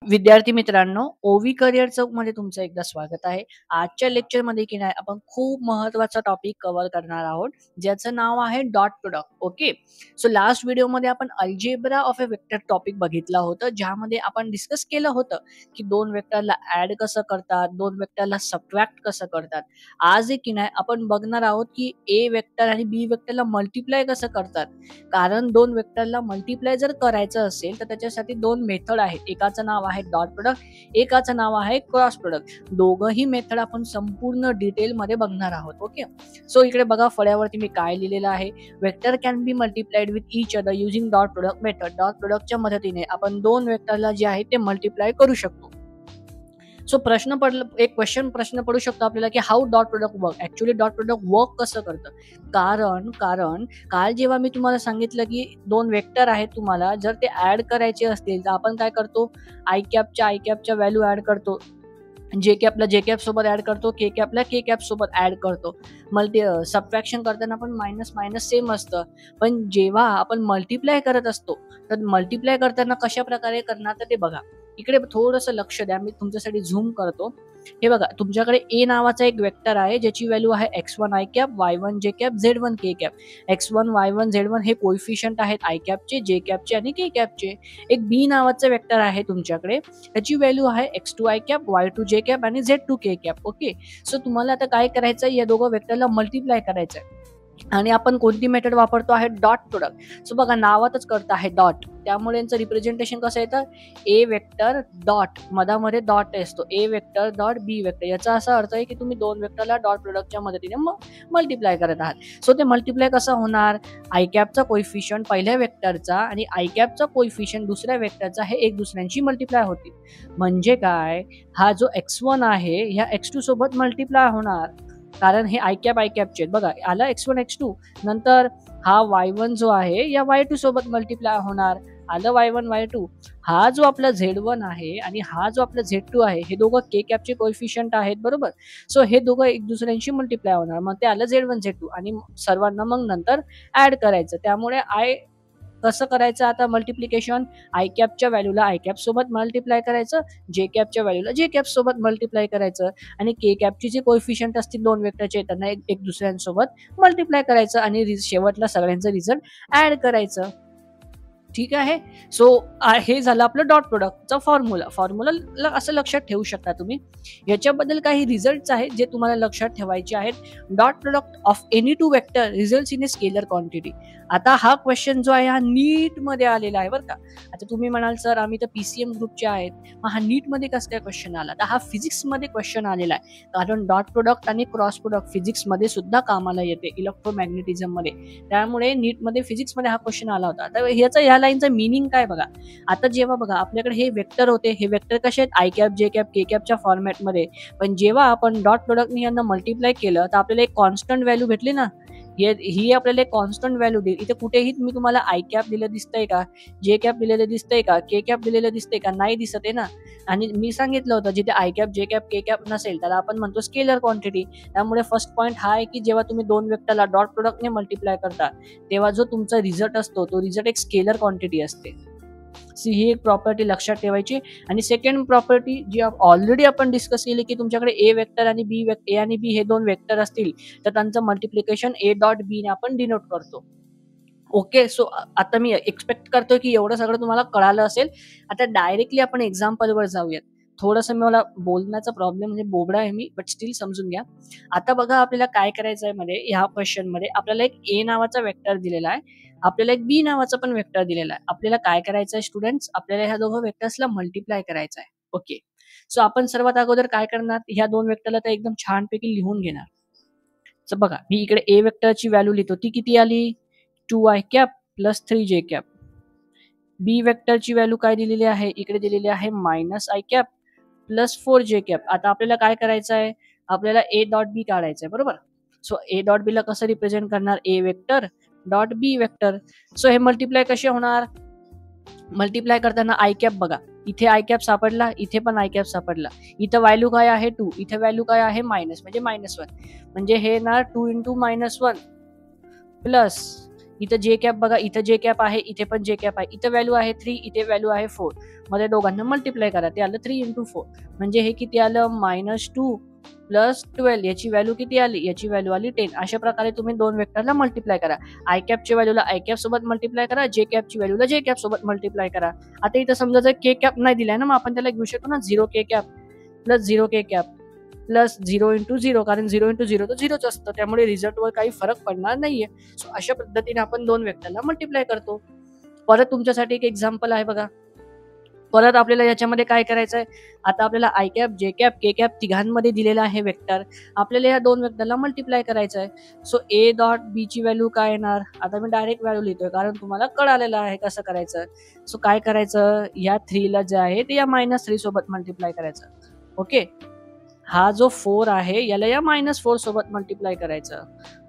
विद्यार्थी मित्रांनो, ओवी करिअर चौकमध्ये तुमचं एकदा स्वागत आहे. आजच्या लेक्चरमध्ये की नाही आपण खूप महत्त्वाचा टॉपिक कव्हर करणार आहोत, ज्याचं नाव आहे dot product. Okay. So last व्हिडिओमध्ये आपण algebra of a vector topic बघितला होतं, ज्यामध्ये आपण डिस्कस केलं होतं की दोन वेक्टरला ऍड कसं करतात, दोन वेक्टरला सबट्रॅक्ट कसं करतात. आज की नाही आपण बघणार आहोत की ए वेक्टर आणि बी वेक्टरला मल्टिप्लाय कसं करतात. कारण दोन वेक्टरला मल्टिप्लाय जर करायचं असेल तर त्याच्यासाठी दोन मेथड आहेत. एकाचं नाव आहे डॉट प्रोडक्ट, एकाचं नाव आहे क्रॉस प्रोडक्ट. दोघंही मेथड आपण संपूर्ण डिटेल मध्ये बघणार आहोत. ओके. सो इकडे बघा फळ्यावरती मी काय लिहिलेलं आहे. Vector can be multiplied with each other using dot product method. Dot प्रोडक्टच्या मदतीने आपण दोन वेक्टरला जे आहे ते मल्टिप्लाय करू शकतो. सो एक प्रश्न पडू शकतो आपल्याला की how dot product work. Actually dot product work कसं करतं. कारण काल जेव्हा मी तुम्हाला सांगितलं की दोन वेक्टर आहेत, तुम्हाला जर ते ऍड करायचे असतील तर आपण काय करतो, आय कॅपच्या व्हॅल्यू ऍड करतो, जे कॅपला सोबत ऍड करतो, के कॅप सोबत ऍड करतो. सबट्रॅक्शन करताना पण मायनस मायनस सेम असतं. पण जेव्हा आपण मल्टिप्लाय करत असतो तर मल्टिप्लाय करताना कशा प्रकारे करणार तर ते बघा. इकडे थोडंसं लक्ष द्या, मी तुमच्यासाठी झूम करतो. हे बघा, तुमच्याकडे ए नावाचा एक वेक्टर आहे, ज्याची व्हॅल्यू आहे x1 आय कॅप, y1 जे कॅप, z1 के कॅप. x1 y1 z1 हे कोइफिशियंट आहेत आय कॅपचे, जे कॅपचे आणि के कॅपचे. एक बी नावाचं वेक्टर आहे तुमच्याकडे, त्याची व्हॅल्यू आहे x2 आय कॅप, y2 जे कॅप आणि z2 के कॅप. ओके. सो तुम्हाला आता काय करायचं, या दोघं वेक्टरला मल्टिप्लाय करायचं आहे. आणि आपण कोणती मेथड वापरतो आहे, डॉट प्रोडक्ट. सो बघा, नावातच करत आहे डॉट, त्यामुळे यांचं रिप्रेझेंटेशन कसं येतं, ए वेक्टर डॉट, मधामध्ये डॉट असतो, ए वेक्टर डॉट बी वेक्टर. याचा असा अर्थ आहे की तुम्ही दोन वेक्टरला डॉट प्रोडक्टच्या मदतीने मल्टिप्लाय करत आहात. सो ते मल्टिप्लाय कसं होणार, आय कॅपचा कोइफिशियंट पहिल्या वेक्टरचा आणि आय कॅपचा कोइफिशियंट दुसऱ्या वेक्टरचा हे एक दुसऱ्यांशी मल्टिप्लाय होतील. म्हणजे काय, हा जो x1 आहे ह्या x2 सोबत मल्टिप्लाय होणार, कारण हे आय कॅपचे बघा. आला x1 x2, नंतर हा y1 जो आहे या y2 सोबत मल्टिप्लाय होणार, आलं y1 y2. हा जो आपला z1 आहे आणि हा जो आपला z2 आहे, हे दोघं के कॅपचे कोएफिशियंट आहेत, बरोबर. सो हे दोघं एक दुसऱ्यांशी मल्टिप्लाय होणार, मग ते आलं z1 z2 आणि सर्वांना मग नंतर ऍड करायचं. त्यामुळे कसं करायचं आता मल्टिप्लिकेशन, आय कॅपच्या व्हॅल्यूला आय कॅप सोबत मल्टिप्लाय करायचं, जे कॅपच्या व्हॅल्यूला जे कॅप सोबत मल्टिप्लाय करायचं आणि के कॅपचे जे कोएफिशियंट असतील दोन वेक्टरचे त्यांना एक दुसऱ्यांसोबत मल्टिप्लाय करायचं आणि शेवटला सगळ्यांचं रिझल्ट ऍड करायचं. ठीक आहे. सो हे झालं आपलं डॉट प्रोडक्टचा फॉर्म्युला असं लक्षात ठेवू शकता तुम्ही. याच्याबद्दल काही रिझल्ट आहेत जे तुम्हाला लक्षात ठेवायचे आहेत. Dot product of any two vector result in a scalar quantity. आता हा क्वेश्चन जो आहे हा नीट मध्ये आलेला आहे, बरं का. आता तुम्ही म्हणाल सर आम्ही तर पीसीएम ग्रुपचे आहेत, मग हा नीट मध्ये कसं काय क्वेश्चन आला, तर हा फिजिक्स मध्ये क्वेश्चन आलेला आहे. कारण डॉट प्रोडक्ट आणि क्रॉस प्रोडक्ट फिजिक्स मध्ये सुद्धा कामाला येते, इलेक्ट्रोमॅग्नेटिझम मध्ये. त्यामुळे नीट मध्ये फिजिक्स मध्ये हा क्वेश्चन आला होता. तर ह्या लाईनचं मीनिंग काय बघा. आता जेव्हा बघा आपल्याकडे हे वेक्टर होते, हे वेक्टर कसे आहेत, I cap j cap K captcha फॉर्मॅटमध्ये. पण जेव्हा आपण डॉट प्रोडक्टने यांना मल्टिप्लाय केलं तर आपल्याला एक कॉन्स्टंट व्हॅल्यू भेटली ना. ही आपल्याला एक कॉन्स्टंट व्हॅल्यू देईल. इथे कुठेही तुम्ही तुम्हाला आय कॅप दिलं दिसतंय का, जे कॅप दिलेलं दिसतंय का, के कॅप दिलेलं दिसतंय का, नाही दिसत आहे ना. आणि मी सांगितलं होतं जिथे I cap j cap k cap नसेल त्याला आपण म्हणतो स्केलर क्वांटिटी. त्यामुळे फर्स्ट पॉईंट हा आहे की जेव्हा तुम्ही दोन वेक्टरला डॉट प्रोडक्टने मल्टिप्लाय करता तेव्हा जो तुमचा रिझल्ट असतो तो रिझल्ट एक स्केलर क्वांटिटी असते. ही एक प्रॉपर्टी लक्षात ठेवायची. आणि सेकंड प्रॉपर्टी जी ऑलरेडी आपण डिस्कस केली की तुमच्याकडे ए वेक्टर आणि ए आणि बी हे दोन वेक्टर असतील तर त्यांचं मल्टिप्लिकेशन ए डॉट बी ने आपण डिनोट करतो. ओके. सो आता मी एक्सपेक्ट करतोय की एवढं सगळं तुम्हाला कळालं असेल. आता डायरेक्टली आपण एक्झाम्पलवर जाऊयात. थोडंसं मला बोलण्याचा प्रॉब्लेम म्हणजे बोबडा आहे मी, बट स्टील समजून घ्या. आता बघा आपल्याला काय करायचं आहे मध्ये, ह्या क्वेश्चन मध्ये आपल्याला एक ए नावाचा वेक्टर दिलेला आहे, आपल्याला एक बी नावाचा पण वेक्टर दिलेला आहे. आपल्याला काय करायचं आहे स्टुडंट्स, आपल्याला ह्या दोघं वेक्टर्सला मल्टिप्लाय करायचं आहे. ओके. सो आपण सर्वात अगोदर काय करणार, ह्या दोन वेक्टरला तर एकदम छानपैकी लिहून घेणार. तर बघा मी इकडे ए वेक्टरची व्हॅल्यू लिहितो, ती किती आली, 2 आय कॅप प्लस 3 जे कॅप. बी वेक्टरची व्हॅल्यू काय दिलेली आहे, इकडे दिलेली आहे मायनस आय कॅप प्लस 4 जे कॅप. आता आपल्याला काय करायचं आहे, आपल्याला ए डॉट बी काढायचं आहे, बरोबर. सो ए डॉट बी ला कसं रिप्रेझेंट करणार, ए वेक्टर डॉट बी वेक्टर. सो हे मल्टिप्लाय कसे होणार, मल्टिप्लाय करताना आय कॅप बघा, इथे आय कॅप सापडला, इथे पण आय कॅप सापडला. इथं व्हॅल्यू काय आहे 2, इथे व्हॅल्यू काय आहे मायनस, म्हणजे -1. म्हणजे हे ना 2 × -1 प्लस इथं जे कॅप बघा, इथं जे कॅप आहे, इथे पण जे कॅप आहे, इथं व्हॅल्यू आहे 3, इथे व्हॅल्यू आहे 4. मध्ये दोघांना मल्टिप्लाय करा, ते आलं 3 × 4 म्हणजे हे किती आलं -2 + 12. याची व्हॅल्यू किती आली, याची व्हॅल्यू आली 10. अशा प्रकारे तुम्ही दोन वेक्टरला मल्टिप्लाय करा. आय कॅपच्या व्हॅल्यूला आय कॅप सोबत मल्टिप्लाय करा, जे कॅपची व्हॅल्यूला जे कॅप सोबत मल्टिप्लाय करा. आता इथं समजा जर के कॅप नाही दिलाय ना, मग आपण त्याला घेऊ शकतो ना 0 के कॅप प्लस 0 के कॅप प्लस 0 × 0, कारण 0 × 0 तर 0च असतं, त्यामुळे रिझल्टवर काही फरक पडणार नाहीये. सो अशा पद्धतीने आपण दोन वेक्टरला मल्टिप्लाय करतो. परत तुमच्यासाठी एक एक्झाम्पल आहे बघा. परत आपल्याला याच्यामध्ये काय करायचं आहे, आता आपल्याला i cap, j cap, k cap तिघांमध्ये दिलेला आहे वेक्टर. आपल्याला या दोन वेक्टरला मल्टिप्लाय करायचं आहे. सो ए डॉट बी ची व्हॅल्यू काय येणार, आता मी डायरेक्ट व्हॅल्यू लिहितोय कारण तुम्हाला कळालेलं आहे कसं करायचं. सो काय करायचं, या 3 ला जे आहे ते या -3 सोबत मल्टिप्लाय करायचं. ओके, हा जो 4 आहे याला या -4 सोबत मल्टिप्लाय करायचं.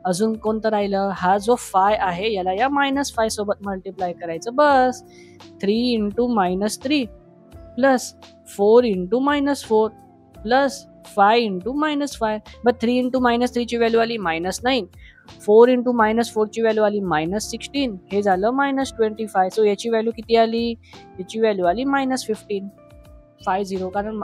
अजून कोणतं राहिलं, हा जो 5 आहे याला या -5 सोबत मल्टिप्लाय करायचं. बस 3 × -3 प्लस 4 × -4 प्लस 5 × -5. मग 3 × -3 ची व्हॅल्यू आली -9, 4 × -4 ची व्हॅल्यू आली -16, हे झालं -25. सो याची व्हॅल्यू किती आली, याची व्हॅल्यू आली -15, 50, कारण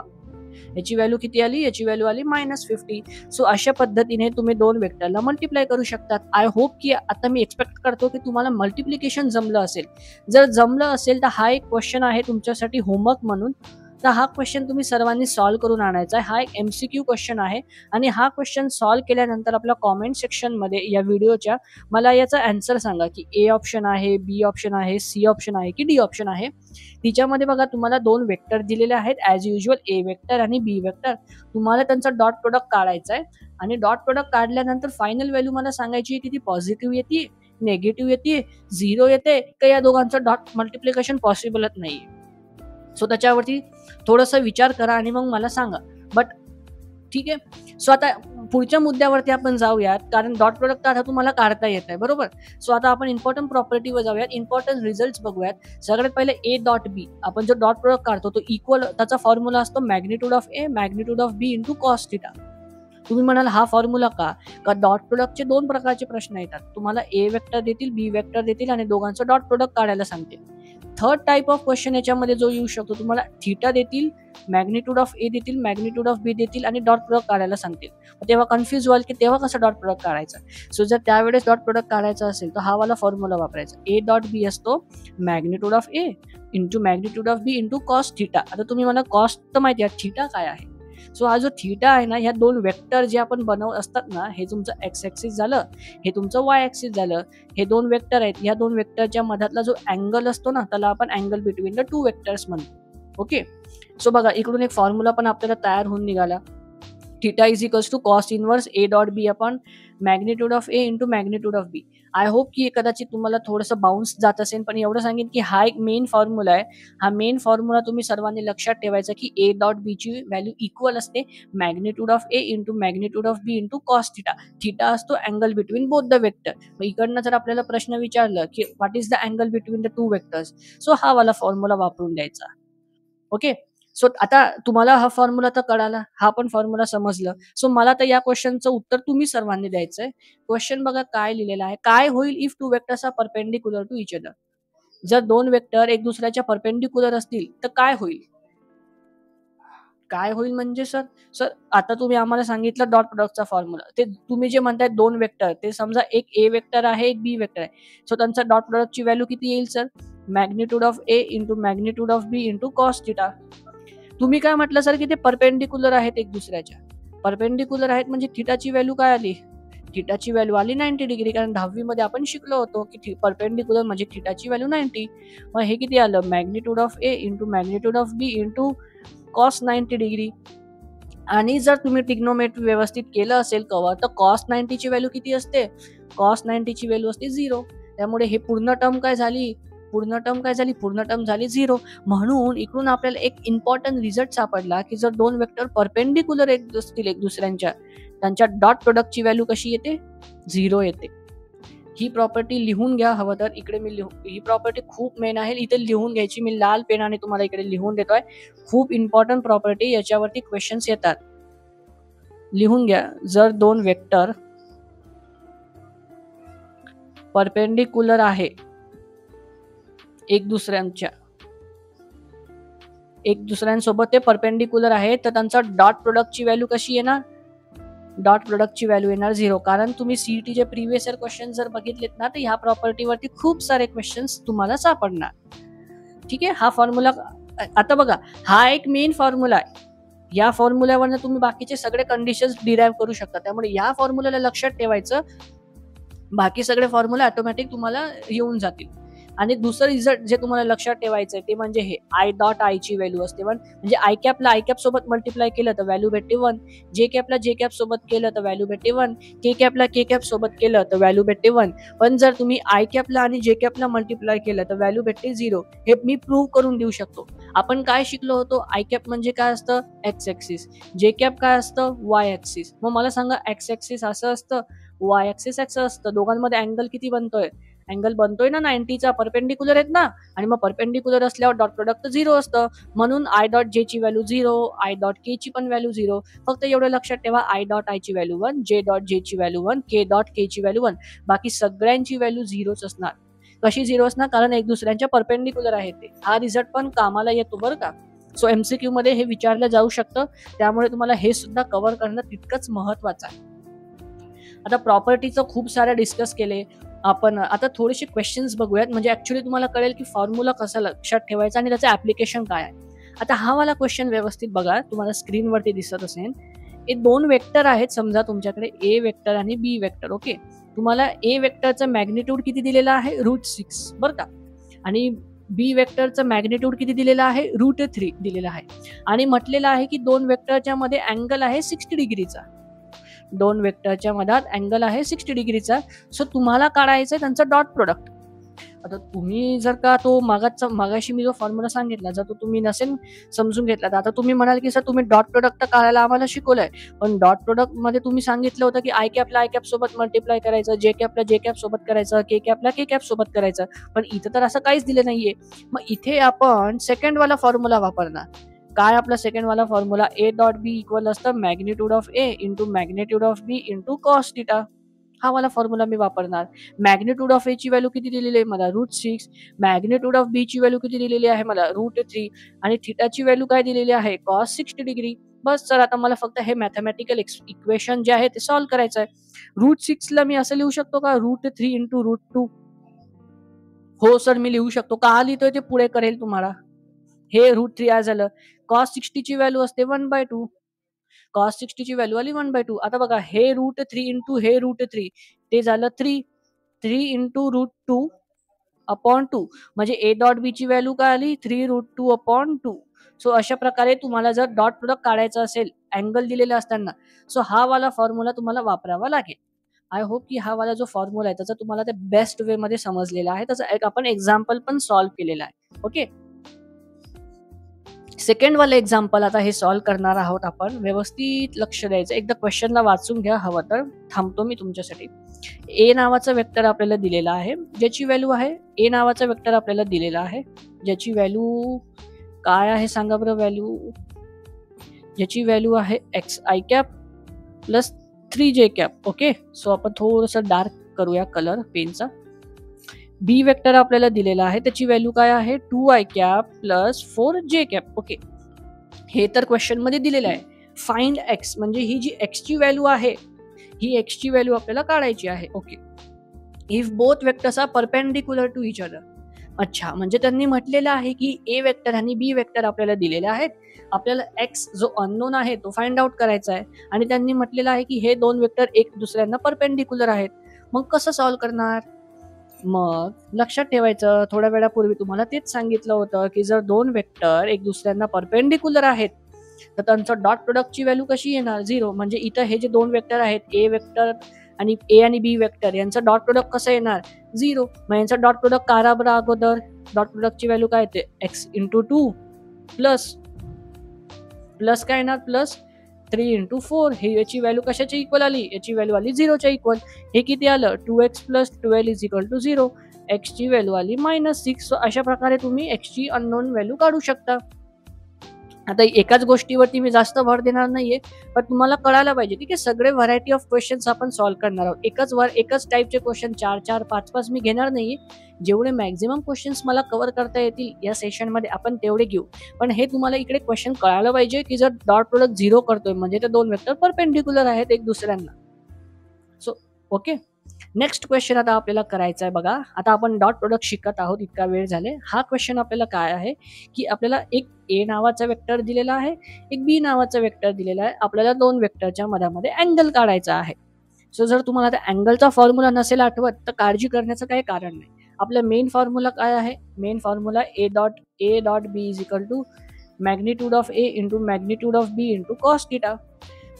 याची व्हॅल्यू किती आली, याची व्हॅल्यू आली -50. सो अशा पद्धतीने तुम्ही दोन वेक्टरला मल्टिप्लाय करू शकतात. आय होप की आता मी एक्सपेक्ट करतो की तुम्हाला मल्टिप्लिकेशन जमलं असेल. जर जमलं असेल तर हा एक क्वेश्चन आहे तुमच्यासाठी होमवर्क म्हणून. तर हा क्वेश्चन तुम्ही सर्वांनी सॉल्व्ह करून आणायचा आहे. हा एक MCQ क्वेश्चन आहे आणि हा क्वेश्चन सॉल्व्ह केल्यानंतर आपल्या कॉमेंट सेक्शनमध्ये या व्हिडिओच्या मला याचा आन्सर सांगा की ए ऑप्शन आहे, बी ऑप्शन आहे, सी ऑप्शन आहे की डी ऑप्शन आहे. तिच्यामध्ये बघा तुम्हाला दोन वेक्टर दिलेले आहेत ॲज युजुअल, ए वेक्टर आणि बी वेक्टर. तुम्हाला त्यांचा डॉट प्रोडक्ट काढायचा आहे आणि डॉट प्रोडक्ट काढल्यानंतर फायनल व्हॅल्यू मला सांगायची आहे की ती पॉझिटिव्ह येते, नेगेटिव्ह येते, 0 येते का या दोघांचं डॉट मल्टिप्लिकेशन पॉसिबलच नाहीये. सो त्याच्यावरती थोडासा विचार करा आणि मग मला सांगा. बट ठीक आहे. सो आता पुढच्या मुद्द्यावरती आपण जाऊयात, कारण डॉट प्रोडक्ट आता तुम्हाला काढता येत आहे, बरोबर. सो आता आपण इम्पॉर्टंट प्रॉपर्टीवर जाऊयात, इम्पॉर्टंट रिझल्ट बघूयात. सगळ्यात पहिले ए डॉट बी, आपण जो डॉट प्रोडक्ट काढतो तो इक्वल, त्याचा फॉर्म्युला असतो magnitude of A magnitude of B × cos theta. तुम्ही म्हणाल हा फॉर्म्युला का डॉट प्रोडक्टचे दोन प्रकारचे प्रश्न येतात. तुम्हाला ए वेक्टर देतील, बी वेक्टर देतील आणि दोघांचं डॉट प्रोडक्ट काढायला सांगतील. थर्ड टाइप ऑफ क्वेश्चन याच्यामध्ये जो येऊ शकतो, तुम्हाला थिटा देतील, मॅग्निट्यूड ऑफ ए देतील, मॅग्निट्यूड ऑफ बी देतील आणि डॉट प्रोडक्ट काढायला सांगतील. तेव्हा कन्फ्युज व्हाल की तेव्हा कसं डॉट प्रोडक्ट काढायचं. सो जर त्यावेळेस डॉट प्रोडक्ट काढायचा असेल तर हा वाला फॉर्म्युला वापरायचा. ए डॉट बी असतो magnitude of A × magnitude of B × cos theta. आता तुम्ही मला कॉस तर माहिती आहे, थिटा काय आहे. सो हा जो थिटा आहे ना, ह्या दोन वेक्टर जे आपण बनवत असतात ना, हे तुमचं एक्स ऍक्सिस झालं, हे तुमचं वाय ऍक्सिस झालं. हे दोन वेक्टर आहेत, ह्या दोन वेक्टरच्या मधातला जो अँगल असतो ना, त्याला आपण angle between the two vectors म्हणतो. ओके, सो बघा इकडून एक फॉर्म्युला पण आपल्याला तयार होऊन निघाला. Theta is equals to cos inverse A dot B upon magnitude of A × magnitude of B. I hope की कदाचित तुम्हाला थोडंसं बाउन्स जात असेल, पण एवढं सांगेन की हा एक मेन फॉर्म्युला आहे. हा मेन फॉर्म्युला तुम्ही सर्वांनी लक्षात ठेवायचा की ए डॉट बी ची व्हॅल्यू इक्वल असते magnitude of A × magnitude of B × cos theta. Theta असतो angle between both the vector. मग इकडनं जर आपल्याला प्रश्न विचारलं की what is the angle between the two vectors, so हा वाला फॉर्म्युला वापरून द्यायचा. ओके, सो आता तुम्हाला हा फॉर्म्युला तर कळाला, हा पण फॉर्म्युला समजलं. सो मला तर या क्वेश्चनचं उत्तर तुम्ही सर्वांनी द्यायचंय. क्वेश्चन बघा काय लिहिलेला आहे, काय होईल if two vectors are perpendicular to each other. जर दोन वेक्टर एक दुसऱ्याच्या परपेंडिक्युलर असतील तर काय होईल. काय होईल म्हणजे सर आता तुम्ही आम्हाला सांगितलं डॉट प्रोडक्टचा फॉर्म्युला. ते तुम्ही जे म्हणताय दोन वेक्टर, ते समजा एक ए वेक्टर आहे, एक बी वेक्टर आहे. सो त्यांचा डॉट प्रोडक्टची व्हॅल्यू किती येईल sir, magnitude of A × magnitude of B × cos theta. तुम्ही काय म्हटलं सर की ते परपेंडिक्युलर आहेत एक दुसऱ्याच्या. परपेंडिक्युलर आहेत म्हणजे थिटाची व्हॅल्यू काय आली, थिटाची व्हॅल्यू आली 90 डिग्री, कारण 10वी मध्ये आपण शिकलो होतो की परपेंडिक्युलर म्हणजे थिटाची व्हॅल्यू 90. मग हे किती आलं, magnitude of A × magnitude of B × cos 90 degree. आणि जर तुम्ही ट्रिग्नोमेट्री व्यवस्थित केलं असेल कव्हर, तर कॉस 90 ची व्हॅल्यू किती असते, कॉस 90 ची व्हॅल्यू असते 0. त्यामुळे हे पूर्ण टर्म काय झाली, पूर्ण टर्म झाली 0. म्हणून इकडून आपल्याला एक इम्पॉर्टंट रिझल्ट सापडला की जर दोन वेक्टर परपेंडिक्युलर असतील एक दुसऱ्यांच्या, त्यांच्या डॉट प्रोडक्टची व्हॅल्यू कशी येते, 0 येते. ही प्रॉपर्टी लिहून घ्या हवं तर. इकडे मी ही प्रॉपर्टी खूप मेन आहे, इथे लिहून घ्यायची. मी लाल पेनाने तुम्हाला इकडे लिहून देतोय. खूप इम्पॉर्टंट प्रॉपर्टी, याच्यावरती क्वेश्चन्स येतात. लिहून घ्या. जर दोन वेक्टर परपेंडिक्युलर आहे एक दुसऱ्यांसोबत ते परपेंडिक्युलर आहे, तर त्यांचा डॉट प्रोडक्टची व्हॅल्यू कशी येणार? डॉट प्रोडक्टची व्हॅल्यू येणार 0. कारण तुम्ही सीईटीचे प्रिव्हियस इयर क्वेश्चन जर बघितलेत ना, तर ह्या प्रॉपर्टीवरती खूप सारे क्वेश्चन्स तुम्हाला सापडणार. ठीक आहे, हा फॉर्म्युला आता बघा, हा एक मेन फॉर्म्युला आहे. या फॉर्म्युल्यावरनं तुम्ही बाकीचे सगळे कंडिशन्स डिराईव्ह करू शकता. त्यामुळे या फॉर्म्युल्याला लक्षात ठेवायचं, बाकी सगळे फॉर्म्युला ऑटोमॅटिक तुम्हाला येऊन जातील. आणि दुसरं रिझल्ट जे तुम्हाला लक्षात ठेवायचं आहे ते म्हणजे हे आय डॉट आय ची व्हॅल्यू असते 1. म्हणजे आय कॅपला आय कॅप सोबत मल्टिप्लाय केलं तर व्हॅल्यू भेटते 1. जे कॅपला जे कॅप सोबत केलं तर व्हॅल्यू भेटते 1. के कॅपला के कॅप सोबत केलं तर व्हॅल्यू भेटते 1. पण जर तुम्ही आय कॅपला आणि जे कॅपला मल्टिप्लाय केलं तर व्हॅल्यू भेटते 0. हे मी प्रूव्ह करून देऊ शकतो. आपण काय शिकलो होतो? आय कॅप म्हणजे काय असतं? X axis. जे कॅप काय असतं? Y axis. मग मला सांगा, एक्स ऍक्सिस असं असतं, वाय ऍक्सिस असं असतं. दोघांमध्ये अँगल किती बनतोय? अँगल बनतोय ना 90चा. परपेंडिक्युलर आहेत ना, आणि मग परपेंडिक्युलर असल्यावर डॉट प्रोडक्ट 0 असतं. म्हणून आय डॉट जे ची व्हॅल्यू 0, आय डॉट के ची पण व्हॅल्यू 0. फक्त एवढं लक्षात ठेवा, आय डॉट आय ची व्हॅल्यू 1, जे डॉट जे ची व्हॅल्यू 1, के डॉट के ची व्हॅल्यू 1. बाकी सगळ्यांची व्हॅल्यू 0च असणार. कशी 0 असणार? कारण एक दुसऱ्यांच्या परपेंडिक्युलर आहे ते. हा रिझल्ट पण कामाला येतो बरं का. सो एमसीक्यू मध्ये हे विचारलं जाऊ शकतं. त्यामुळे तुम्हाला हे सुद्धा कव्हर करणं तितकंच महत्वाचं आहे. आता प्रॉपर्टीचं खूप सारे डिस्कस केले आपण. आता थोडेसे क्वेश्चन्स बघूयात, म्हणजे ऍक्च्युली तुम्हाला कळेल की फॉर्म्युला कसा लक्षात ठेवायचा आणि त्याचं ऍप्लिकेशन काय आहे. आता हा वाला क्वेश्चन व्यवस्थित बघा, तुम्हाला स्क्रीनवरती दिसत असेल. हे 2 वेक्टर आहेत समजा तुमच्याकडे, ए वेक्टर आणि बी वेक्टर. ओके, तुम्हाला ए वेक्टरचं मॅग्निट्यूड किती दिलेलं आहे? √6 बरं का. आणि बी वेक्टरचं मॅग्निट्यूड किती दिलेलं आहे? √3 दिलेलं आहे. आणि म्हटलेलं आहे की 2 वेक्टरच्या मध्ये अँगल आहे 60 डिग्रीचा. 2 वेक्टरच्या मधात अँगल आहे 60 डिग्रीचा. सो तुम्हाला काढायचं आहे त्यांचा डॉट प्रोडक्ट. आता तुम्ही जर का तो मागाशी मी जो फॉर्म्युला सांगितला, जर तो तुम्ही नसेल समजून घेतला, तर आता तुम्ही म्हणाल की सर तुम्ही डॉट प्रोडक्ट काढायला आम्हाला शिकवलंय, पण डॉट प्रोडक्ट मध्ये तुम्ही सांगितलं होतं की आय कॅपला आय कॅप सोबत मल्टिप्लाय करायचं, जे कॅपला जे कॅप सोबत करायचं, के कॅपला के कॅप सोबत करायचं. पण इथं तर असं काहीच दिलं नाहीये. मग इथे आपण सेकंड वाला फॉर्म्युला वापरणार. काय आपला सेकंड वाला formula? A dot B equal असतं magnitude of A into magnitude of B into cos theta. हा वाला फॉर्म्युला मी वापरणार. मॅग्निट्यूड ऑफ ए ची व्हॅल्यू किती दिलेली आहे मला? √6. मॅग्निट्यूड ऑफ बी ची व्हॅल्यू किती दिलेली आहे मला? √3. आणि थिटाची व्हॅल्यू काय दिलेली आहे? Cos 60 degree. बस सर, आता मला फक्त हे मॅथमॅटिकल इक्वेशन जे आहे ते सॉल्व्ह करायचं आहे. √6 ला मी असं लिहू शकतो का? √3 इंटू √2. हो सर, मी लिहू शकतो. का लिहितोय ते पुढे करेल तुम्हाला. हे √3 आज झालं. कॉस 60 ची व्हॅल्यू असते 1/2. कॉस 60 ची व्हॅल्यू आली 1/2. आता बघा, हे √3 इंटू हे √3 ते झालं 3. 3 इंटू √2 अपॉन 2. म्हणजे ए डॉट बी ची व्हॅल्यू काय आली? 3√2 अपॉन 2. सो अशा प्रकारे तुम्हाला जर डॉट प्रोडक्ट काढायचं असेल अँगल दिलेले असताना, सो हा वाला फॉर्म्युला तुम्हाला वापरावा लागेल. आय होप की हा वाला जो फॉर्म्युला आहे त्याचा तुम्हाला ते बेस्ट वे मध्ये समजलेला आहे. त्याचा एक आपण एक्झाम्पल पण सॉल्व्ह केलेला आहे. ओके, सेकंड वाले एक्झाम्पल आता हे सॉल्व्ह करणार आहोत आपण. व्यवस्थित लक्ष द्यायचं. एकदा क्वेश्चनला वाचून घ्या हवं तर. थांबतो मी तुमच्यासाठी. ए नावाचा वेक्टर आपल्याला दिलेला आहे, ज्याची व्हॅल्यू आहे, ए नावाचा वेक्टर आपल्याला दिलेला आहे, ज्याची व्हॅल्यू काय आहे सांगा बरं? व्हॅल्यू ज्याची व्हॅल्यू आहे एक्स आय कॅप प्लस 3 जे कॅप. ओके, सो आपण थोडंसं डार्क करूया कलर पेनचा. बी वेक्टर आपल्याला दिलेला आहे, त्याची व्हॅल्यू काय आहे? 2i cap plus 4j cap. Okay, हे तर क्वेश्चन मध्ये दिलेलं आहे. फाइंड एक्स, म्हणजे ही जी एक्स ची व्हॅल्यू आहे, ही एक्स ची व्हॅल्यू आपल्याला काढायची आहे. Okay, if both vectors are perpendicular to each other. अच्छा, म्हणजे त्यांनी म्हटलेलं आहे की ए वेक्टर आणि बी वेक्टर आपल्याला दिलेले आहेत. आपल्याला एक्स जो अननोन आहे तो फाइंड आउट करायचा आहे. आणि त्यांनी म्हटलेलं आहे की हे 2 वेक्टर एक दुसऱ्यांना परपेंडिक्युलर आहेत. मग कसं सॉल्व्ह करणार? मग लक्षात ठेवायचं, थोड्या वेळापूर्वी तुम्हाला तेच सांगितलं होतं की जर 2 वेक्टर एक दुसऱ्यांना परपेंडिक्युलर आहेत तर त्यांचं डॉट प्रोडक्टची व्हॅल्यू कशी येणार? 0. म्हणजे इथं हे जे 2 वेक्टर आहेत, ए वेक्टर आणि ए आणि बी वेक्टर, यांचं डॉट प्रोडक्ट कसं येणार? 0. मग यांचा डॉट प्रोडक्ट काढा बरं अगोदर. डॉट प्रोडक्टची व्हॅल्यू काय येते? एक्स इंटू 2 प्लस काय येणार? Plus 3 into 4. हे याची व्हॅल्यू कशाची इक्वल आली? याची व्हॅल्यू आली 0च्या इक्वल. हे किती आलं? 2x plus 12 is equal to 0. X ची व्हॅल्यू आली -6. सो अशा प्रकारे तुम्ही एक्स ची अननोन व्हॅल्यू काढू शकता. आता एकाच गोष्टीवरती मी जास्त भर देणार नाहीये, पण तुम्हाला कळायला पाहिजे की सगळे व्हरायटी ऑफ क्वेश्चन्स आपण सॉल्व्ह करणार आहोत. एकच टाईपचे क्वेश्चन 4-4, 5-5 मी घेणार नाहीये. जेवढे मॅक्झिमम क्वेश्चन्स मला कव्हर करता येतील या सेशनमध्ये आपण तेवढे घेऊ. पण हे तुम्हाला इकडे क्वेश्चन कळायला पाहिजे की जर डॉट प्रोडक्ट 0 करतोय म्हणजे ते दोन वेक्टर परपेंडिक्युलर आहेत एक दुसऱ्यांना. So okay. नेक्स्ट क्वेश्चन आता आपल्याला करायचा आहे बघा. आता आपण डॉट प्रोडक्ट शिकत आहोत, इतका वेळ झाले. हा क्वेश्चन आपल्याला काय आहे की आपल्याला एक ए नावाचा वेक्टर दिलेला आहे, एक बी नावाचा वेक्टर दिलेला आहे. आपल्याला दोन वेक्टरच्या मधामध्ये अँगल काढायचा आहे. सो जर तुम्हाला त्या अँगलचा फॉर्म्युला नसेल आठवत तर काळजी करण्याचं काही कारण नाही. आपला मेन फॉर्म्युला काय आहे? Main formula A dot B is equal to magnitude of A into magnitude of B into cos theta.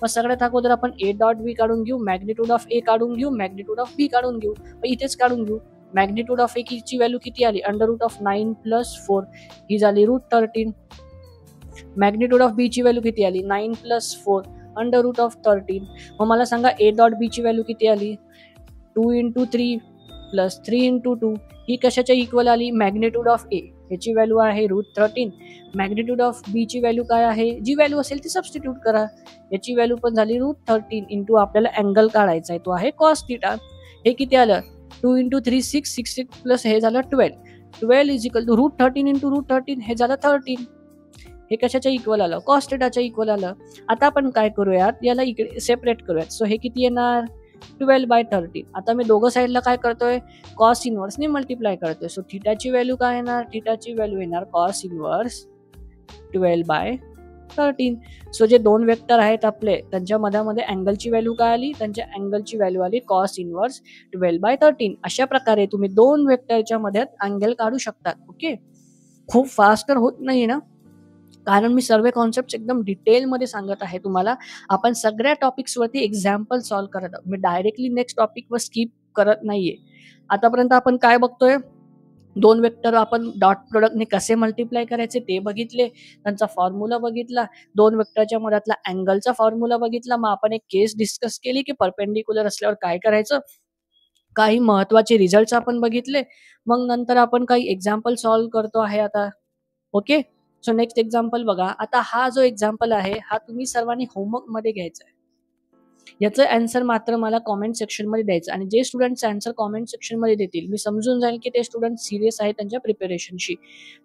मग सगळ्यात अगोदर आपण ए डॉट बी काढून घेऊ, मॅग्निट्यूड ऑफ ए काढून घेऊ, मॅग्निट्यूड ऑफ बी काढून घेऊ. इथेच काढून घेऊ. मॅग्निट्यूड ऑफ ए ची व्हॅल्यू किती आली? √9 + 4 ही झाली √13. मॅग्निट्यूड ऑफ बी ची व्हॅल्यू किती आली? 9 + 4 √13. मग मला सांगा ए डॉट बी ची व्हॅल्यू किती आली? 2 × 3 + 3 × 2 ही कशाच्या इक्वल आली? मॅग्निट्यूड ऑफ ए याची व्हॅल्यू आहे √13. मॅग्निट्यूड ऑफ बी ची व्हॅल्यू काय आहे? जी व्हॅल्यू असेल ती सबस्टिट्यूट करा. याची व्हॅल्यू पण झाली √13 इंटू आपल्याला अँगल काढायचा आहे तो आहे कॉस थिटा. हे किती आलं? 2 × 3 6 प्लस हे झालं 12 इज इक्वल टू √13 × √13 हे झालं 13. हे कशाच्या इक्वल आलं? कॉस थिटाच्या इक्वल आलं. आता आपण काय करूयात, याला इकडे सेपरेट करूयात. सो हे किती येणार? 12/13. आता मी दोघं साईडला काय करतोय? कॉस इनव्हर्सने मल्टिप्लाय करतोय. सो थिटाची व्हॅल्यू काय येणार? थिटाची व्हॅल्यू येणार कॉस इनव्हर्स 12/13. सो जे दोन वेक्टर आहेत आपले त्यांच्या मधामध्ये अँगलची व्हॅल्यू काय आली? त्यांच्या अँगलची व्हॅल्यू आली कॉस इनव्हर्स 12/13. अशा प्रकारे तुम्ही दोन वेक्टरच्या मध्ये अँगल काढू शकतात. ओके. खूप फास्ट तर होत नाही ना, कारण मी सर्व कॉन्सेप्ट एकदम डिटेलमध्ये सांगत आहे तुम्हाला. आपण सगळ्या टॉपिक्सवरती एक्झाम्पल सॉल्व्ह करत आहोत. मी डायरेक्टली नेक्स्ट टॉपिकवर स्किप करत नाहीये. आतापर्यंत आपण काय बघतोय? दोन वेक्टर आपण डॉट प्रोडक्टने कसे मल्टिप्लाय करायचे ते बघितले, त्यांचा फॉर्म्युला बघितला, दोन वेक्टरच्या मधातला अँगलचा फॉर्म्युला बघितला. मग आपण एक केस डिस्कस केली की परपेंडिक्युलर असल्यावर काय करायचं. काही महत्वाचे रिझल्ट आपण बघितले. मग नंतर आपण काही एक्झाम्पल सॉल्व्ह करतो आहे आता. ओके. सो नेक्स्ट एक्झाम्पल बघा. आता हा जो एक्झाम्पल आहे हा तुम्ही सर्वांनी होमवर्क मध्ये घ्यायचा आहे. याचं आन्सर मात्र मला कॉमेंट सेक्शन मध्ये द्यायचं आणि जे स्टुडंट्स आन्सर कॉमेंट सेक्शन मध्ये देतील मी समजून जाईल की ते स्टुडंट सिरियस आहे त्यांच्या प्रिपरेशनशी.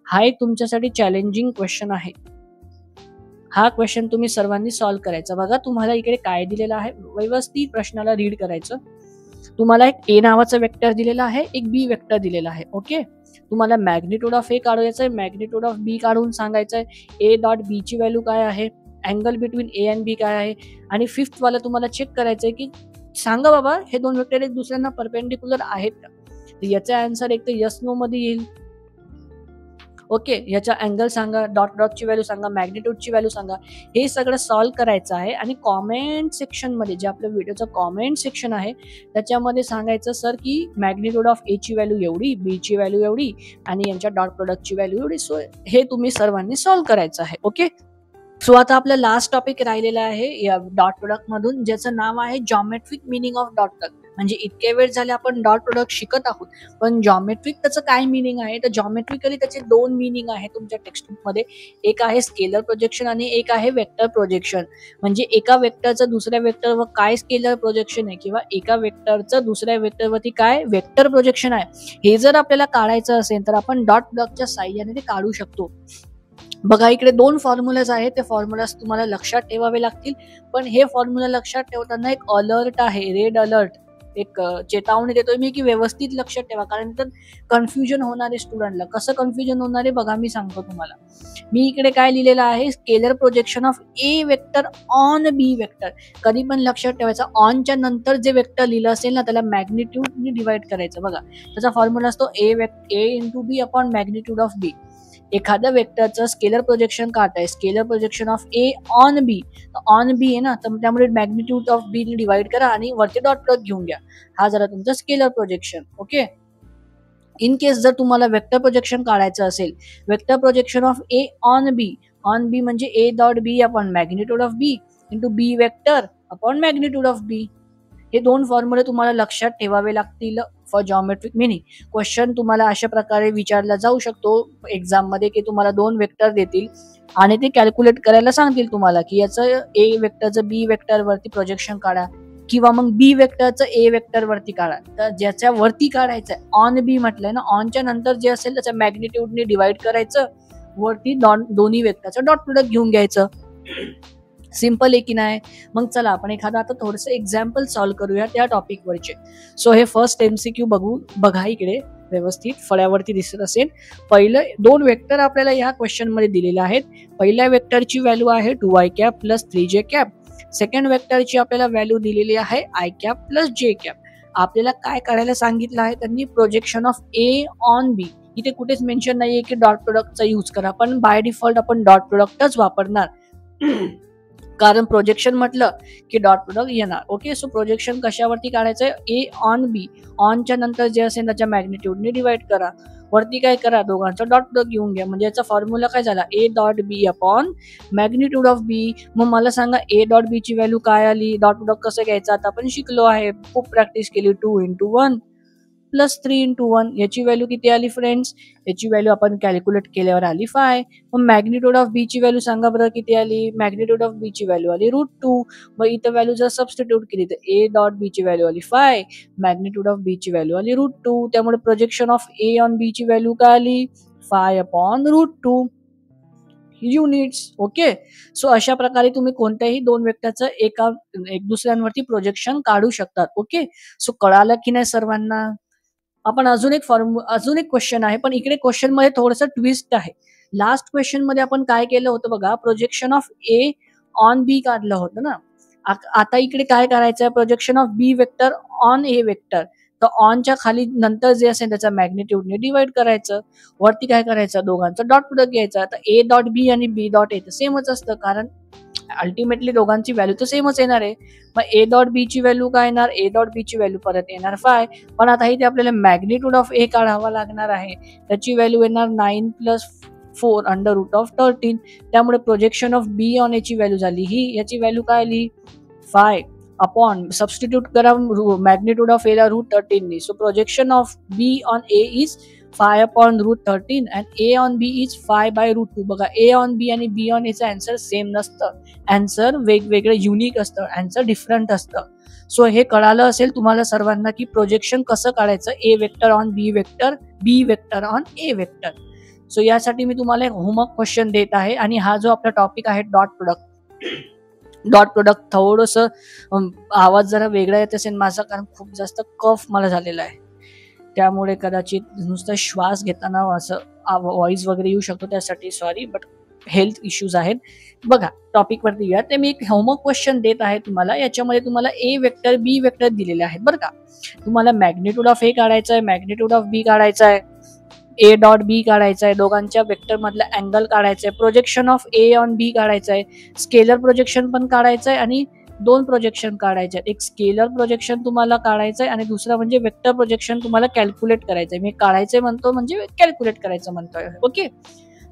हा एक तुमच्यासाठी चॅलेंजिंग क्वेश्चन आहे. हा क्वेश्चन तुम्ही सर्वांनी सॉल्व्ह करायचा. बघा तुम्हाला इकडे काय दिलेलं आहे, व्यवस्थित प्रश्नाला रीड करायचं. तुम्हाला एक ए नावाचं वेक्टर दिलेलं आहे, एक बी वेक्टर दिलेला आहे. ओके. तुम्हाला मॅग्निट्यूड ऑफ ए काढायचं आहे, मॅग्निट्यूड ऑफ बी काढून सांगायचं आहे. ए डॉट बी ची व्हॅल्यू काय आहे, अँगल बिटवीन ए अँड बी काय आहे, आणि फिफ्थ वाला तुम्हाला चेक करायचं आहे की सांगा बाबा हे दोन वेक्टर एक दुसऱ्यांना परपेंडिक्युलर आहेत का. याचा आन्सर एक तर यस नो मध्ये येईल. ओके. याचा अँगल सांगा, डॉटची व्हॅल्यू सांगा, मॅग्निट्यूडची व्हॅल्यू सांगा. हे सगळं सॉल्व्ह करायचं आहे आणि कॉमेंट सेक्शन मध्ये जे आपल्या व्हिडिओचं कॉमेंट सेक्शन आहे त्याच्यामध्ये सांगायचं सर की मॅग्निट्यूड ऑफ ए ची व्हॅल्यू एवढी, बी ची व्हॅल्यू एवढी आणि यांच्या डॉट प्रोडक्टची व्हॅल्यू एवढी. सो हे तुम्ही सर्वांनी सॉल्व्ह करायचं आहे. ओके. सो आता आपलं लास्ट टॉपिक राहिलेलं आहे या डॉट प्रोडक्ट मधून, ज्याचं नाव आहे geometric meaning of dot product. म्हणजे इतके वेळ झाले आपण डॉट प्रोडक्ट शिकत आहोत, पण जॉमेट्रिक त्याचं काय मिनिंग आहे तर जॉमेट्रिकली त्याचे दोन मिनिंग आहे तुमच्या टेक्स्टबुक मध्ये. एक आहे स्केलर प्रोजेक्शन आणि एक आहे वेक्टर प्रोजेक्शन. म्हणजे एका वेक्टरचं दुसऱ्या वेक्टरवर काय स्केलर प्रोजेक्शन आहे किंवा एका वेक्टरचं दुसऱ्या वेक्टरवरती काय वेक्टर प्रोजेक्शन आहे, हे जर आपल्याला काढायचं असेल तर आपण डॉट प्रोडक्टच्या साहाय्याने ते काढू शकतो. बघा इकडे दोन फॉर्म्युलाज आहेत, ते फॉर्म्युलाज तुम्हाला लक्षात ठेवावे लागतील. पण हे फॉर्म्युला लक्षात ठेवताना एक अलर्ट आहे, रेड अलर्ट, एक चेतावणी देतोय मी की व्यवस्थित लक्षात ठेवा, कारण तर कन्फ्युजन होणार आहे स्टुडंटला. कसं कन्फ्युजन होणार आहे बघा, मी सांगतो तुम्हाला. मी इकडे काय लिहिलेलं आहे, scalar projection of A vector on B vector. कधी पण लक्षात ठेवायचं, ऑनच्या नंतर जे वेक्टर लिहिलं असेल ना त्याला मॅग्निट्यूडने डिवाइड करायचं. बघा त्याचा फॉर्म्युला असतो A into B upon magnitude of B. एखाद्या वेक्टरचं स्केलर प्रोजेक्शन काढताय, scalar projection of A on B, on B आहे ना, तर त्यामुळे मॅग्निट्यूड ऑफ बी ने डिवाइड करा आणि वरती डॉट प्रोडक्ट घेऊन घ्या. हा जरा तुमचा scalar projection. Okay. In case जर तुम्हाला वेक्टर प्रोजेक्शन काढायचं असेल, vector projection of A on B म्हणजे A dot B upon magnitude of B into B vector upon magnitude of B. हे दोन फॉर्म्युले तुम्हाला लक्षात ठेवावे लागतील. For geometric meaning. क्वेश्चन तुम्हाला अशा प्रकारे विचारला जाऊ शकतो एक्झाम मध्ये की तुम्हाला 2 वेक्टर देतील आणि ते कॅल्क्युलेट करायला सांगतील तुम्हाला की याचं ए वेक्टरचं बी वेक्टर वरती प्रोजेक्शन काढा किंवा मग बी वेक्टरचं ए वेक्टर वरती काढा. तर ज्याच्या वरती काढायचंय ऑन बी म्हटलंय ना, ऑनच्या नंतर जे असेल त्याच्या मॅग्निट्यूडने डिवाइड करायचं, वरती दोन्ही वेक्टरचं डॉट प्रोडक्ट घेऊन घ्यायचं. सिंपल आहे की नाही. मग चला आपण एखादा आता थोडंसं एक्झाम्पल सॉल्व्ह करूया त्या टॉपिक वरचे. सो हे फर्स्ट MCQ बघा इकडे व्यवस्थित फळ्यावरती दिसत असेल. पहिलं 2 वेक्टर आपल्याला या क्वेश्चन मध्ये दिलेले आहेत. पहिल्या वेक्टरची व्हॅल्यू आहे 2i cap plus 3j cap. Second वेक्टरची आपल्याला व्हॅल्यू दिलेली आहे i cap plus j cap. आपल्याला काय करायला सांगितलं आहे त्यांनी, प्रोजेक्शन ऑफ ए ऑन बी. इथे कुठेच मेन्शन नाहीये की डॉट प्रोडक्टचा यूज करा, पण बाय डिफॉल्ट आपण डॉट प्रोडक्टच वापरणार कारण प्रोजेक्शन म्हटलं की डॉट प्रोडक्ट येणार. ओके, सो प्रोजेक्शन कशावरती काढायचंय, ए ऑन बी. ऑनच्या नंतर जे असेल त्याच्या मॅग्निट्यूडने डिवाइड करा, वरती काय करा दोघांचा डॉट प्रोडक्ट घेऊन घ्या. म्हणजे याचा फॉर्म्युला काय झाला, A dot B upon magnitude of B. मग मला सांगा ए डॉट बी ची व्हॅल्यू काय आली, डॉट प्रोडक्ट कसं घ्यायचं आता आपण शिकलो आहे, खूप प्रॅक्टिस केली. 2 × 1 प्लस 3 × 1. याची व्हॅल्यू किती आली फ्रेंड्स, याची व्हॅल्यू आपण कॅल्क्युलेट केल्यावर आली 5. मग मॅग्निट्यूड ऑफ बी ची व्हॅल्यू सांगा बरं किती आली, मॅग्निट्यूड ऑफ बी ची व्हॅल्यू आली √2. मग इथं व्हॅल्यू जर सबस्टिट्यूट केली तर ए डॉट बी ची व्हॅल्यू आली 5, मॅग्निट्यूड ऑफ बी ची व्हॅल्यू आली √2. त्यामुळे प्रोजेक्शन ऑफ ए ऑन बी ची व्हॅल्यू काय आली, 5/√2 युनिट्स. ओके, सो अशा प्रकारे तुम्ही कोणत्याही 2 वेक्टरचं एक दुसऱ्यांवरती प्रोजेक्शन काढू शकतात. ओके, सो कळालं की नाही सर्वांना. आपण अजून एक क्वेश्चन आहे, पण इकडे क्वेश्चन मध्ये थोडंसं ट्विस्ट आहे. लास्ट क्वेश्चन मध्ये आपण काय केलं होतं बघा, projection of A on B काढलं होतं ना. आता इकडे काय करायचंय, projection of B vector on A vector. तर ऑनच्या खाली नंतर जे असेल त्याच्या मॅग्निट्यूडने डिवाइड करायचं, वरती काय करायचं दोघांचं डॉट प्रोडक्ट घ्यायचं. आता ए डॉट बी आणि बी डॉट ए तर सेमच असतं, कारण अल्टिमेटली दोघांची व्हॅल्यू तर सेमच येणार आहे. मग ए डॉट बी ची व्हॅल्यू काय येणार, ए डॉट बी ची व्हॅल्यू परत येणार 5. पण आता इथे आपल्याला मॅग्निट्यूड ऑफ ए काढावा लागणार आहे, त्याची व्हॅल्यू येणार 9 + 4 √13. त्यामुळे प्रोजेक्शन ऑफ बी ऑन ए ची व्हॅल्यू झाली ही, याची व्हॅल्यू काय आली 5 अपॉन सबस्टिट्यूट करा मॅग्निट्यूड ऑफ ए ला √13 so projection of be on A is 5/√13 and A on B is 5/√2. बघा A on B आणि B on A चा आन्सर सेम नसतं, आन्सर वेगवेगळे युनिक असतं, आन्सर डिफरंट असतं. सो हे कळालं असेल तुम्हाला सर्वांना की प्रोजेक्शन कसं काढायचं, A vector on B vector, B vector on A vector. So यासाठी मी तुम्हाला एक होमवर्क क्वेश्चन देत आहे आणि हा जो आपला टॉपिक आहे डॉट प्रोडक्ट थोडंसं आवाज जरा वेगळा येत असेल माझा, कारण खूप जास्त कफ मला झालेला आहे, त्यामुळे कदाचित नुसतं श्वास घेताना असं व्हॉइस वगैरे येऊ शकतो, त्यासाठी सॉरी, बट हेल्थ इश्यूज आहेत. बघा टॉपिक वरती या, ते मी एक होमवर्क क्वेश्चन देत आहे तुम्हाला. याच्यामध्ये तुम्हाला ए वेक्टर बी वेक्टर दिलेले आहेत बरं का. तुम्हाला मॅग्निट्यूड ऑफ ए काढायचं आहे, मॅग्निट्यूड ऑफ बी काढायचा आहे, ए डॉट बी काढायचा आहे, दोघांच्या वेक्टर मधला अँगल काढायचा आहे, प्रोजेक्शन ऑफ ए ऑन बी काढायचं आहे, स्केलर प्रोजेक्शन पण काढायचं आहे आणि 2 प्रोजेक्शन काढायचे आहेत. एक स्केलर प्रोजेक्शन तुम्हाला काढायचंय आणि दुसरा म्हणजे वेक्टर प्रोजेक्शन तुम्हाला कॅल्क्युलेट करायचंय. मी काढायचंय म्हणतो म्हणजे कॅल्क्युलेट करायचं म्हणतोय. ओके,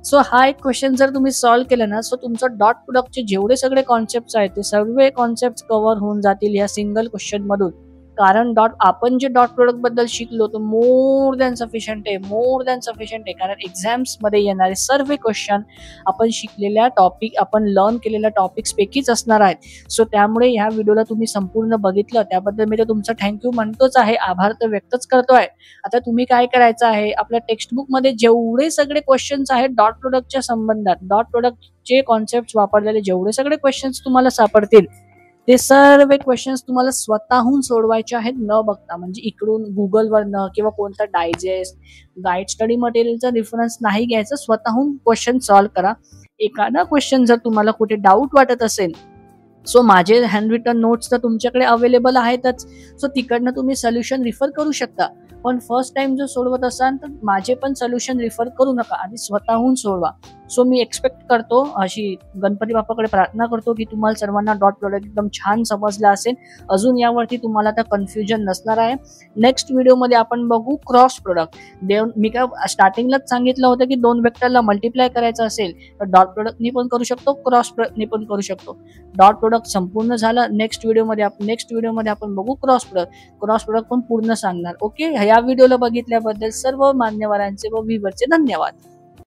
सो हा एक क्वेश्चन जर तुम्ही सॉल्व्ह केलं ना, सो तुमचं डॉट प्रोडक्टचे जेवढे सगळे कॉन्सेप्ट आहेत ते सर्व कॉन्सेप्ट कव्हर होऊन जातील या सिंगल क्वेश्चन मधून. कारण आपण जे डॉट प्रोडक्ट बद्दल शिकलो तो मोर दॅन सफिशियंट आहे, कारण एक्झाम्स मध्ये येणारे सर्व क्वेश्चन आपण शिकलेल्या टॉपिक, आपण लर्न केलेल्या टॉपिक्स पैकीच असणार आहेत. सो त्यामुळे ह्या व्हिडिओला तुम्ही संपूर्ण बघितलं त्याबद्दल मी तर तुमचं थँक्यू म्हणतोच आहे, आभार तर व्यक्तच करतोय. आता तुम्ही काय करायचं आहे, आपल्या टेक्स्टबुक मध्ये जेवढे सगळे क्वेश्चन्स आहेत डॉट प्रोडक्टच्या संबंधात, डॉट प्रोडक्टचे कॉन्सेप्ट वापरलेले जेवढे सगळे क्वेश्चन्स तुम्हाला सापडतील ते सर्व क्वेश्चन्स तुम्हाला स्वतःहून सोडवायचे आहेत, न बघता. म्हणजे इकडून गुगलवरनं किंवा कोणता डायजेस्ट गाईड स्टडी मटेरियलचा रेफरन्स नाही घ्यायचा, स्वतःहून क्वेश्चन सॉल्व्ह करा. एखादा क्वेश्चन जर तुम्हाला कुठे डाऊट वाटत असेल, सो माझे हँड रिटन नोट्स तर तुमच्याकडे अवेलेबल आहेतच, सो तिकडनं तुम्ही सोल्युशन रिफर करू शकता. पण फर्स्ट टाइम जर सोडवत असाल तर माझे पण सोल्युशन रिफर करू नका, आधी स्वतःहून सोडवा. सो मी एक्सपेक्ट करतो, अशी गणपती बाप्पाकडे प्रार्थना करतो की तुम्हाला सर्वांना डॉट प्रोडक्ट एकदम छान समजला असेल. अजून यावरती तुम्हाला आता कन्फ्युजन नसणार आहे. नेक्स्ट व्हिडिओमध्ये आपण बघू क्रॉस प्रोडक्ट. मी काय स्टार्टिंगलाच सांगितलं होतं की 2 वेक्टरला मल्टिप्लाय करायचं असेल तर डॉट प्रोडक्टनी पण करू शकतो, क्रॉस प्रोडक्टनी पण करू शकतो. डॉट प्रोडक्ट संपूर्ण झालं. नेक्स्ट व्हिडिओमध्ये आपण बघू क्रॉस प्रोडक्ट पण पूर्ण सांगणार. ओके, या व्हिडिओला बघितल्याबद्दल सर्व मान्यवरांचे व व्ह्यूअरचे धन्यवाद.